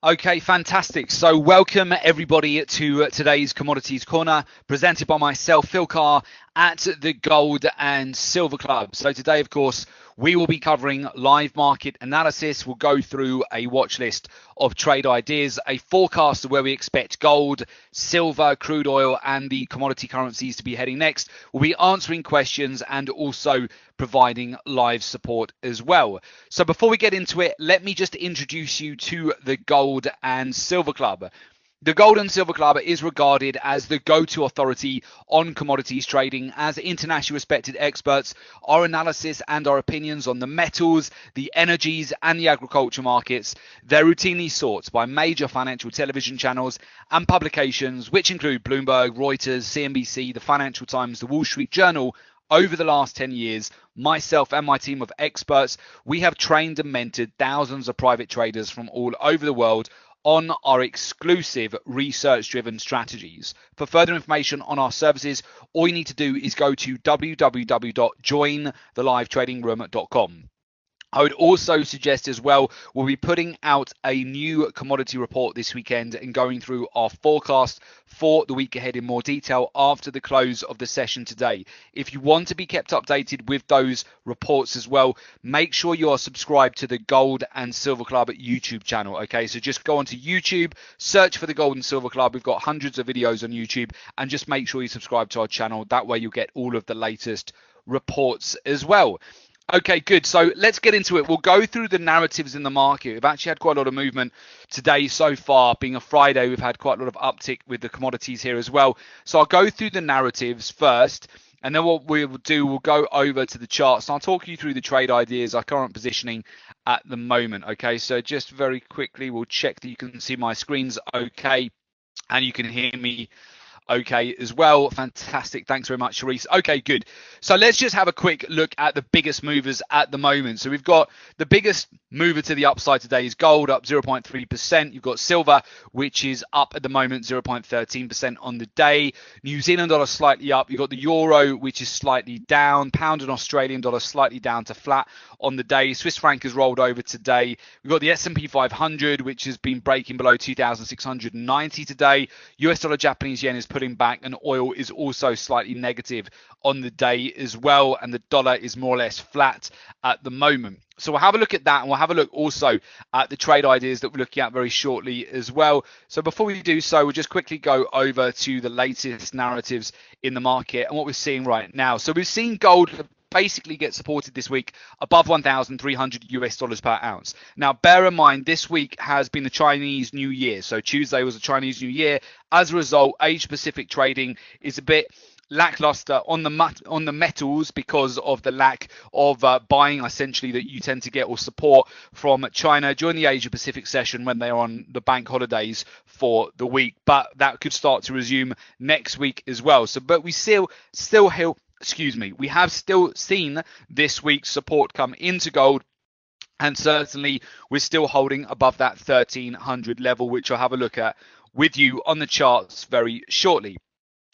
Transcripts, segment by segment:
Okay, fantastic. So welcome everybody to today's Commodities Corner, presented by myself, Phil Carr, at the Gold and Silver Club. So today, of course, we will be covering live market analysis. We'll go through a watch list of trade ideas, a forecast of where we expect gold, silver, crude oil, and the commodity currencies to be heading next. We'll be answering questions and also providing live support as well. So before we get into it, let me just introduce you to the Gold and Silver Club. The Gold and Silver Club is regarded as the go-to authority on commodities trading. As internationally respected experts, our analysis and our opinions on the metals, the energies and the agriculture markets, they're routinely sought by major financial television channels and publications, which include Bloomberg, Reuters, CNBC, the Financial Times, the Wall Street Journal. Over the last 10 years, myself and my team of experts, we have trained and mentored thousands of private traders from all over the world on our exclusive research-driven strategies. For further information on our services, all you need to do is go to www.jointhelivetradingroom.com. I would also suggest as well, we'll be putting out a new commodity report this weekend and going through our forecast for the week ahead in more detail after the close of the session today. If you want to be kept updated with those reports as well, make sure you are subscribed to the Gold and Silver Club YouTube channel. Okay, so just go onto YouTube, search for the Gold and Silver Club. We've got hundreds of videos on YouTube, and just make sure you subscribe to our channel. That way you'll get all of the latest reports as well. Okay, good. So let's get into it. We'll go through the narratives in the market. We've actually had quite a lot of movement today so far. Being a Friday, we've had quite a lot of uptick with the commodities here as well. So I'll go through the narratives first, and then what we'll do, we'll go over to the charts. And I'll talk you through the trade ideas, our current positioning at the moment. Okay, so just very quickly, we'll check that you can see my screens okay, and you can hear me okay as well. Fantastic. Thanks very much, Sharice. Okay, good. So let's just have a quick look at the biggest movers at the moment. So we've got the biggest mover to the upside today is gold, up 0.3%. You've got silver, which is up at the moment 0.13% on the day. New Zealand dollar slightly up. You've got the euro, which is slightly down. Pound and Australian dollar slightly down to flat on the day. Swiss franc has rolled over today. We've got the S&P 500, which has been breaking below 2,690 today. US dollar, Japanese yen is pulling back, and oil is also slightly negative on the day as well, and the dollar is more or less flat at the moment. So we'll have a look at that, and we'll have a look also at the trade ideas that we're looking at very shortly as well. So before we do so, we'll just quickly go over to the latest narratives in the market and what we're seeing right now. So we've seen gold basically get supported this week above 1,300 US dollars per ounce. Now, bear in mind, this week has been the Chinese New Year. So Tuesday was the Chinese New Year. As a result, Asia Pacific trading is a bit lackluster on the metals because of the lack of buying essentially that you tend to get or support from China during the Asia Pacific session when they're on the bank holidays for the week. But that could start to resume next week as well. So, but we we have still seen this week's support come into gold, and certainly we're still holding above that 1,300 level, which I'll have a look at with you on the charts very shortly.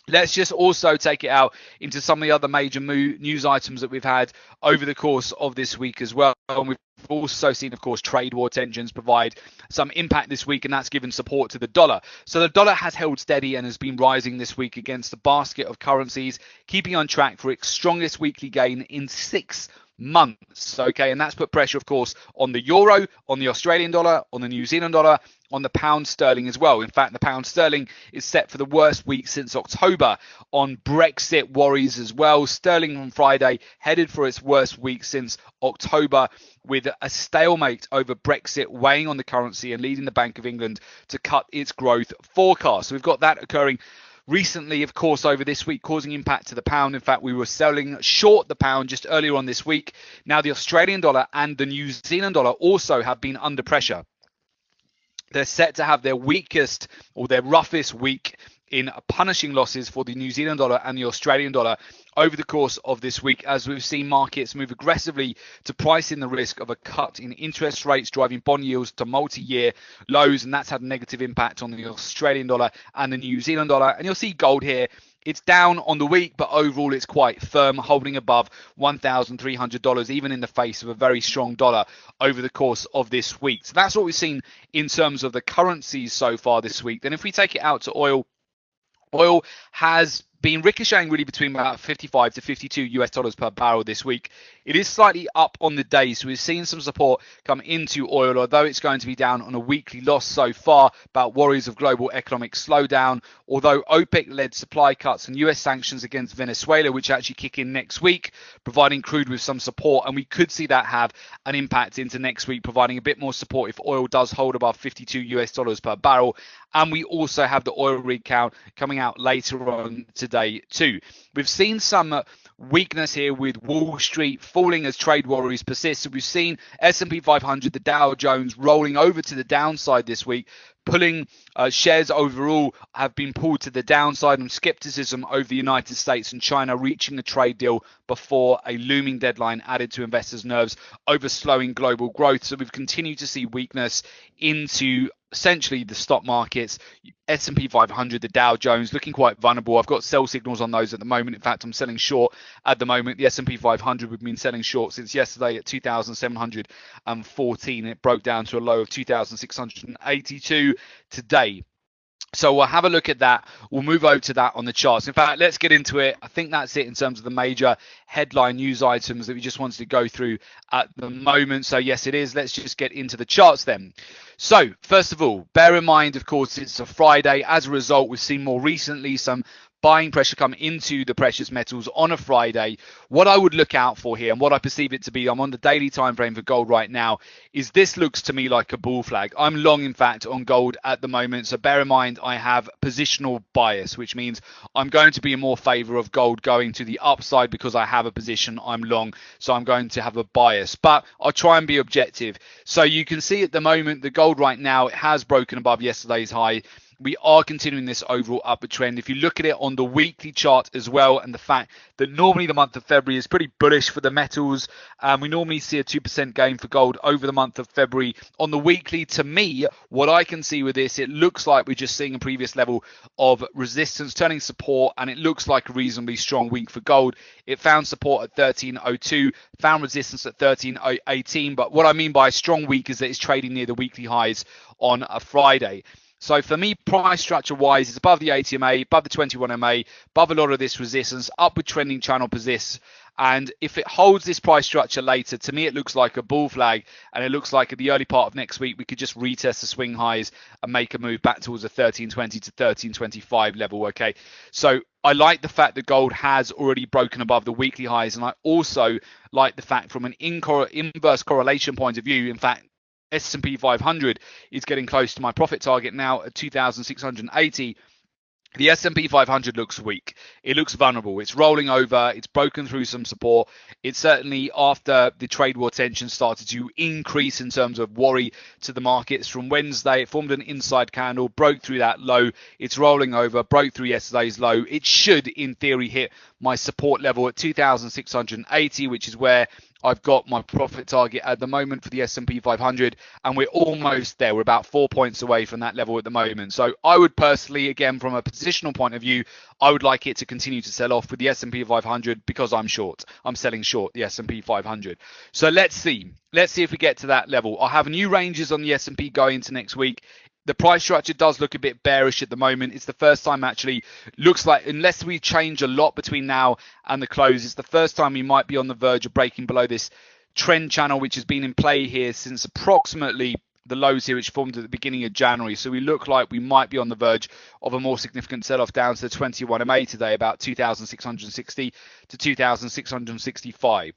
Let's just also take it out into some of the other major news items that we've had over the course of this week as well. And we've also seen, of course, trade war tensions provide some impact this week, and that's given support to the dollar. So the dollar has held steady and has been rising this week against the basket of currencies, keeping on track for its strongest weekly gain in 6 months. Okay, and that's put pressure, of course, on the euro, on the Australian dollar, on the New Zealand dollar, on the pound sterling as well. In fact, the pound sterling is set for the worst week since October on Brexit worries as well. Sterling on Friday headed for its worst week since October, with a stalemate over Brexit weighing on the currency and leading the Bank of England to cut its growth forecast. So we've got that occurring recently, of course, over this week, causing impact to the pound. In fact, we were selling short the pound just earlier on this week. Now, the Australian dollar and the New Zealand dollar also have been under pressure. They're set to have their weakest or their roughest week in punishing losses for the New Zealand dollar and the Australian dollar over the course of this week, as we've seen markets move aggressively to price in the risk of a cut in interest rates, driving bond yields to multi-year lows, and that's had a negative impact on the Australian dollar and the New Zealand dollar. And you'll see gold here It's down on the week, but overall it's quite firm, holding above $1,300, even in the face of a very strong dollar over the course of this week. So that's what we've seen in terms of the currencies so far this week. Then if we take it out to oil, oil has been ricocheting really between about 55 to 52 US dollars per barrel this week. It is slightly up on the day, so we've seen some support come into oil, although it's going to be down on a weekly loss so far about worries of global economic slowdown. Although OPEC-led supply cuts and US sanctions against Venezuela, which actually kick in next week, providing crude with some support, and we could see that have an impact into next week, providing a bit more support if oil does hold above 52 US dollars per barrel. And we also have the oil rig count coming out later on today too. We've seen some weakness here with Wall Street falling as trade worries persist. So we've seen S&P 500, the Dow Jones rolling over to the downside this week, pulling shares overall have been pulled to the downside, and skepticism over the United States and China reaching a trade deal before a looming deadline added to investors' nerves over slowing global growth. So we've continued to see weakness into essentially the stock markets. S&P 500, the Dow Jones looking quite vulnerable. I've got sell signals on those at the moment. In fact, I'm selling short at the moment. The S&P 500, we've been selling short since yesterday at 2,714. It broke down to a low of 2,682 today. So we'll have a look at that. We'll move over to that on the charts. In fact, let's get into it. I think that's it in terms of the major headline news items that we just wanted to go through at the moment. So yes, it is. Let's just get into the charts then. So first of all, bear in mind, of course, it's a Friday. As a result, we've seen more recently some buying pressure come into the precious metals on a Friday. What I would look out for here, and what I perceive it to be, I'm on the daily time frame for gold right now, is this looks to me like a bull flag. I'm long, in fact, on gold at the moment. So bear in mind, I have positional bias, which means I'm going to be in more favor of gold going to the upside because I have a position I'm long. So I'm going to have a bias, but I'll try and be objective. So you can see at the moment, the gold right now, it has broken above yesterday's high. We are continuing this overall upward trend. If you look at it on the weekly chart as well, and the fact that normally the month of February is pretty bullish for the metals, we normally see a 2% gain for gold over the month of February. On the weekly, to me, what I can see with this, it looks like we're just seeing a previous level of resistance turning support, and it looks like a reasonably strong week for gold. It found support at 1302, found resistance at 1318, but what I mean by a strong week is that it's trading near the weekly highs on a Friday. So for me, price structure wise, it's above the ATMA, above the 21MA, above a lot of this resistance, upward trending channel persists. And if it holds this price structure later, to me, it looks like a bull flag. And it looks like at the early part of next week, we could just retest the swing highs and make a move back towards the 1320 to 1325 level. Okay. So I like the fact that gold has already broken above the weekly highs. And I also like the fact from an inverse correlation point of view, in fact, S&P 500 is getting close to my profit target now at 2,680. The S&P 500 looks weak. It looks vulnerable. It's rolling over. It's broken through some support. It's certainly, after the trade war tension started to increase in terms of worry to the markets from Wednesday, it formed an inside candle, broke through that low. It's rolling over, broke through yesterday's low. It should, in theory, hit my support level at 2,680, which is where I've got my profit target at the moment for the S&P 500, and we're almost there. We're about 4 points away from that level at the moment. So I would personally, again, from a positional point of view, I would like it to continue to sell off with the S&P 500 because I'm short. I'm selling short the S&P 500. So let's see. Let's see if we get to that level. I'll have new ranges on the S&P going into next week. The price structure does look a bit bearish at the moment. It's the first time actually looks like, unless we change a lot between now and the close, it's the first time we might be on the verge of breaking below this trend channel, which has been in play here since approximately the lows here, which formed at the beginning of January. So we look like we might be on the verge of a more significant sell-off down to the 21MA today, about 2,660 to 2,665.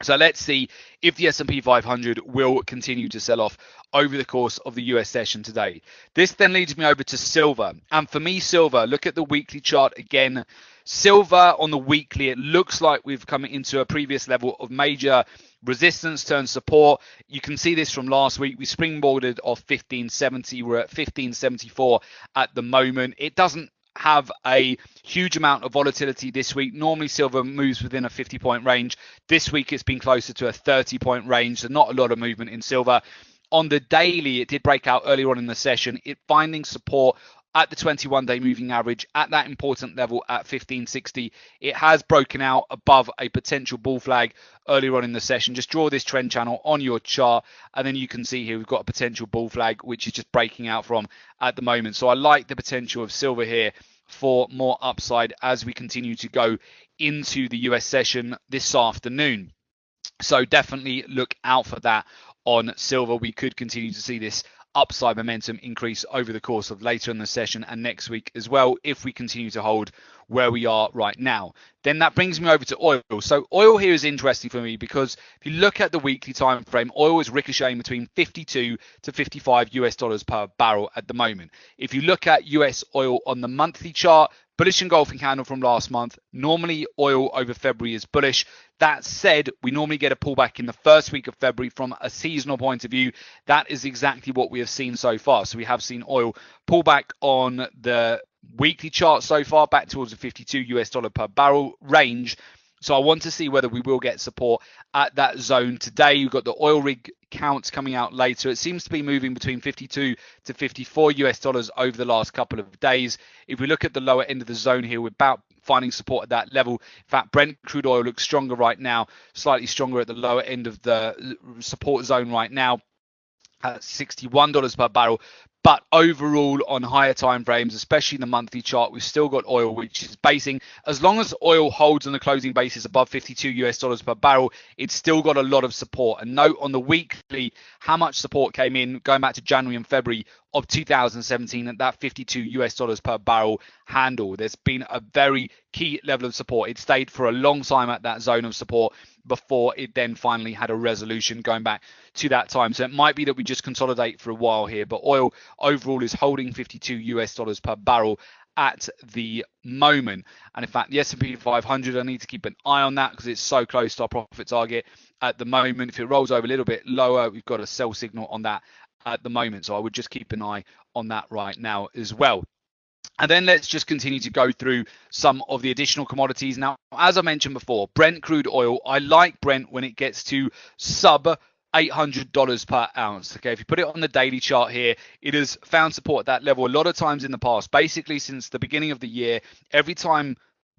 So let's see if the S&P 500 will continue to sell off over the course of the US session today. This then leads me over to silver. And for me, silver, look at the weekly chart again. Silver on the weekly, it looks like we've come into a previous level of major resistance turn support. You can see this from last week. We springboarded off 1570. We're at 1574 at the moment. It doesn't have a huge amount of volatility this week. Normally silver moves within a 50-point range. This week it's been closer to a 30-point range, so not a lot of movement in silver. On the daily, it did break out earlier on in the session, it finding support at the 21-day moving average at that important level at 1560. It has broken out above a potential bull flag earlier on in the session. Just draw this trend channel on your chart, and then you can see here we've got a potential bull flag, which is just breaking out from at the moment. So I like the potential of silver here for more upside as we continue to go into the US session this afternoon. So definitely look out for that on silver. We could continue to see this upside momentum increase over the course of later in the session and next week as well, if we continue to hold where we are right now. Then that brings me over to oil. So oil here is interesting for me because if you look at the weekly time frame, oil is ricocheting between 52 to 55 US dollars per barrel at the moment. If you look at US oil on the monthly chart, bullish engulfing candle from last month. Normally oil over February is bullish. That said, we normally get a pullback in the first week of February from a seasonal point of view. That is exactly what we have seen so far. So we have seen oil pull back on the weekly chart so far, back towards the 52 US dollar per barrel range. So I want to see whether we will get support at that zone today. You've got the oil rig counts coming out later. It seems to be moving between 52 to 54 US dollars over the last couple of days. If we look at the lower end of the zone here, we're about finding support at that level. In fact, Brent crude oil looks stronger right now, slightly stronger at the lower end of the support zone right now at $61 per barrel. But overall, on higher time frames, especially the monthly chart, we've still got oil, which is basing. As long as oil holds on the closing basis above 52 US dollars per barrel, it's still got a lot of support. And note on the weekly how much support came in going back to January and February of 2017 at that 52 US dollars per barrel handle. There's been a very key level of support. It stayed for a long time at that zone of support before it then finally had a resolution going back to that time. So it might be that we just consolidate for a while here, but oil overall is holding 52 US dollars per barrel at the moment. And in fact, the S&P 500, I need to keep an eye on that because it's so close to our profit target at the moment. If it rolls over a little bit lower, we've got a sell signal on that at the moment. So I would just keep an eye on that right now as well. And then let's just continue to go through some of the additional commodities. Now, as I mentioned before, Brent crude oil, I like Brent when it gets to sub $800 per ounce. Okay, if you put it on the daily chart here, it has found support at that level a lot of times in the past. Basically, since the beginning of the year, every time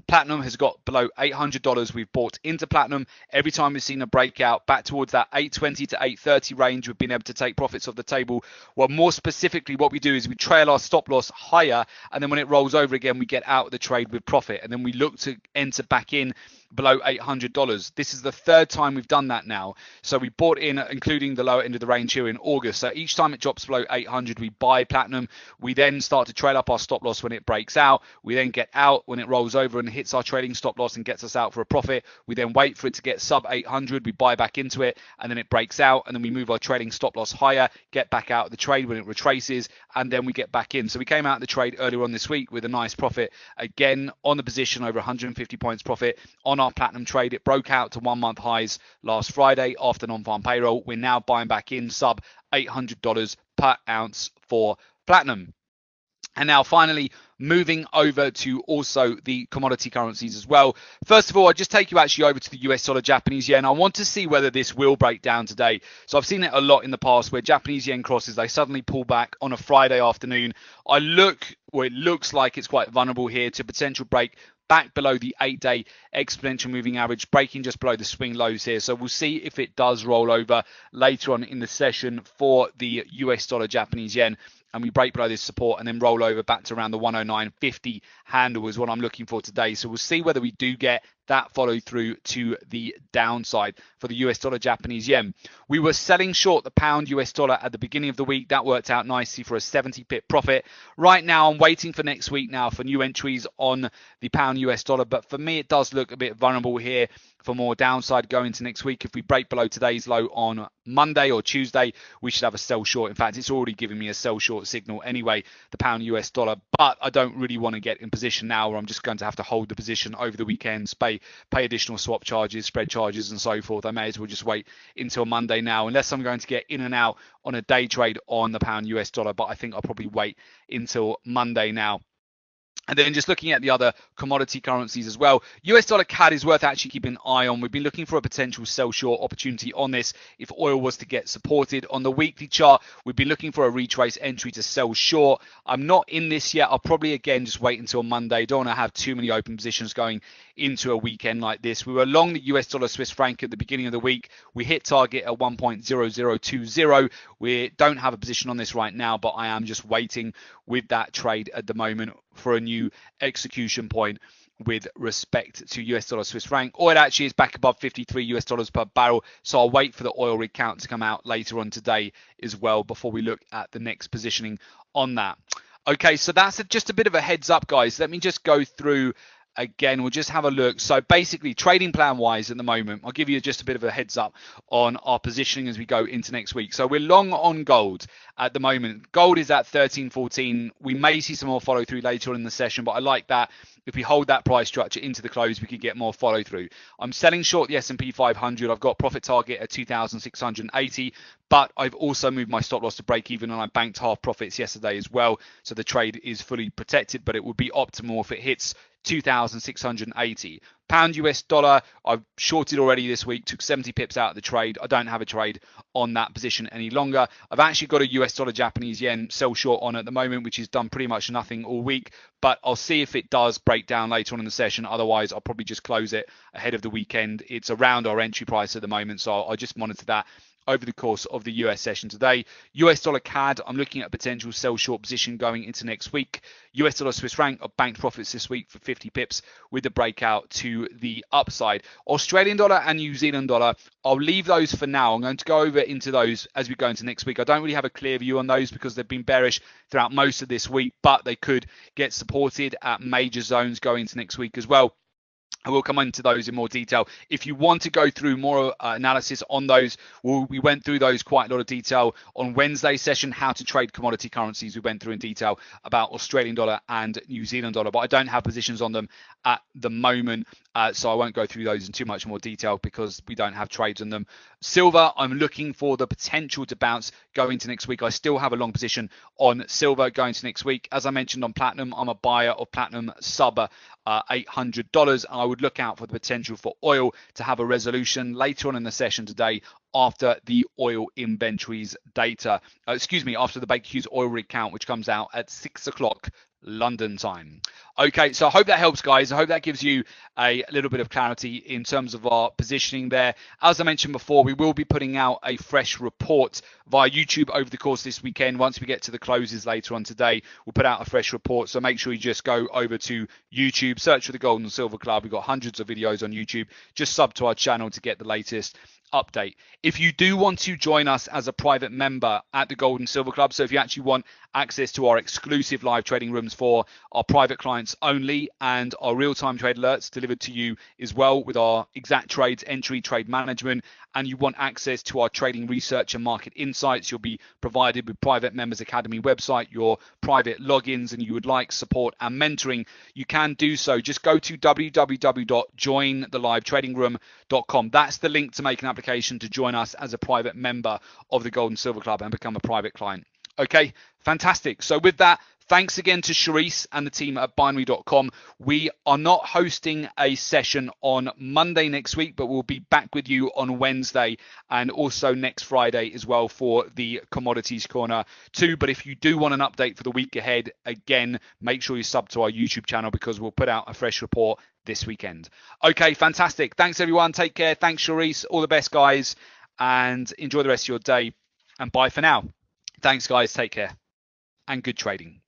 platinum has got below $800, we've bought into platinum. Every time we've seen a breakout back towards that 820 to 830 range, we've been able to take profits off the table. Well, more specifically, what we do is we trail our stop loss higher, and then when it rolls over again, we get out of the trade with profit, and then we look to enter back in below $800. This is the third time we've done that now. So we bought in, including the lower end of the range here in August. So each time it drops below 800, we buy platinum. We then start to trail up our stop loss when it breaks out. We then get out when it rolls over and hits our trading stop loss and gets us out for a profit. We then wait for it to get sub 800. We buy back into it, and then it breaks out, and then we move our trading stop loss higher, get back out of the trade when it retraces, and then we get back in. So we came out of the trade earlier on this week with a nice profit again on the position, over 150 points profit on our platinum trade. It broke out to 1 month highs last Friday after non-farm payroll. We're now buying back in sub $800 per ounce for platinum. And now finally, moving over to also the commodity currencies as well. First of all, I'll just take you actually over to the US dollar, Japanese yen. I want to see whether this will break down today. So I've seen it a lot in the past where Japanese yen crosses, they suddenly pull back on a Friday afternoon. It looks like it's quite vulnerable here to potential break back below the 8-day exponential moving average, breaking just below the swing lows here. So we'll see if it does roll over later on in the session for the US dollar, Japanese yen, and we break below this support and then roll over back to around the 109.50 handle is what I'm looking for today. So we'll see whether we do get that follow through to the downside for the US dollar, Japanese yen. We were selling short the pound US dollar at the beginning of the week. That worked out nicely for a 70 pip profit. Right now, I'm waiting for next week now for new entries on the pound US dollar. But for me, it does look a bit vulnerable here for more downside going into next week. If we break below today's low on Monday or Tuesday, we should have a sell short. In fact, it's already giving me a sell short signal anyway, the pound US dollar. But I don't really want to get in position now where I'm just going to have to hold the position over the weekends, pay additional swap charges, spread charges, and so forth. I may as well just wait until Monday now, unless I'm going to get in and out on a day trade on the pound US dollar. But I think I'll probably wait until Monday now. And then just looking at the other commodity currencies as well, US dollar CAD is worth actually keeping an eye on. We've been looking for a potential sell short opportunity on this if oil was to get supported. On the weekly chart, we've been looking for a retrace entry to sell short. I'm not in this yet. I'll probably, again, just wait until Monday. Don't want to have too many open positions going into a weekend like this. We were long the US dollar Swiss franc at the beginning of the week. We hit target at 1.0020. We don't have a position on this right now, but I am just waiting with that trade at the moment for a new execution point with respect to US dollar Swiss franc. Oil actually is back above 53 US dollars per barrel, so I'll wait for the oil rig count to come out later on today as well before we look at the next positioning on that. Okay, so that's just a bit of a heads up, guys. Let me just go through again. We'll just have a look. So basically, trading plan wise at the moment, I'll give you just a bit of a heads up on our positioning as we go into next week. So we're long on gold at the moment. Gold is at 13.14. We may see some more follow through later on in the session, but I like that. If we hold that price structure into the close, we could get more follow through. I'm selling short the S&P 500. I've got profit target at 2,680, but I've also moved my stop loss to break even, and I banked half profits yesterday as well. So the trade is fully protected, but it would be optimal if it hits 2,680. Pound US dollar, I've shorted already this week, took 70 pips out of the trade. I don't have a trade on that position any longer. I've actually got a US dollar Japanese yen sell short on at the moment, which has done pretty much nothing all week, but I'll see if it does break down later on in the session. Otherwise, I'll probably just close it ahead of the weekend. It's around our entry price at the moment, so I'll just monitor that over the course of the US session today. US dollar CAD, I'm looking at a potential sell short position going into next week. US dollar Swiss franc, I've banked profits this week for 50 pips with the breakout to the upside. Australian dollar and New Zealand dollar, I'll leave those for now. I'm going to go over into those as we go into next week. I don't really have a clear view on those because they've been bearish throughout most of this week, but they could get supported at major zones going into next week as well. I will come into those in more detail. If you want to go through more analysis on those, we went through those quite a lot of detail on Wednesday's session, how to trade commodity currencies. We went through in detail about Australian dollar and New Zealand dollar, but I don't have positions on them at the moment, so I won't go through those in too much more detail because we don't have trades on them. Silver, I'm looking for the potential to bounce going to next week. I still have a long position on silver going to next week. As I mentioned on platinum, I'm a buyer of platinum sub $800. I would look out for the potential for oil to have a resolution later on in the session today after the oil inventories data. After the Baker Hughes oil rig count, which comes out at 6 o'clock London time. Okay, so I hope that helps, guys. I hope that gives you a little bit of clarity in terms of our positioning there. As I mentioned before, we will be putting out a fresh report via YouTube over the course of this weekend. Once we get to the closes later on today, we'll put out a fresh report. So make sure you just go over to YouTube, search for the Gold and Silver Club. We've got hundreds of videos on YouTube. Just sub to our channel to get the latest update. If you do want to join us as a private member at the Gold and Silver Club, so if you actually want access to our exclusive live trading rooms for our private clients only and our real-time trade alerts delivered to you as well with our exact trades, entry, trade management, and you want access to our trading research and market insights, you'll be provided with Private Members Academy website, your private logins, and you would like support and mentoring, you can do so. Just go to www.jointhelivetradingroom.com. That's the link to make an application to join us as a private member of the Gold and Silver Club and become a private client. Okay, fantastic. So with that, thanks again to Charisse and the team at binary.com. We are not hosting a session on Monday next week, but we'll be back with you on Wednesday and also next Friday as well for the Commodities Corner too. But if you do want an update for the week ahead, again, make sure you sub to our YouTube channel because we'll put out a fresh report this weekend. Okay, fantastic. Thanks, everyone. Take care. Thanks, Charisse. All the best, guys, and enjoy the rest of your day. And bye for now. Thanks, guys. Take care and good trading.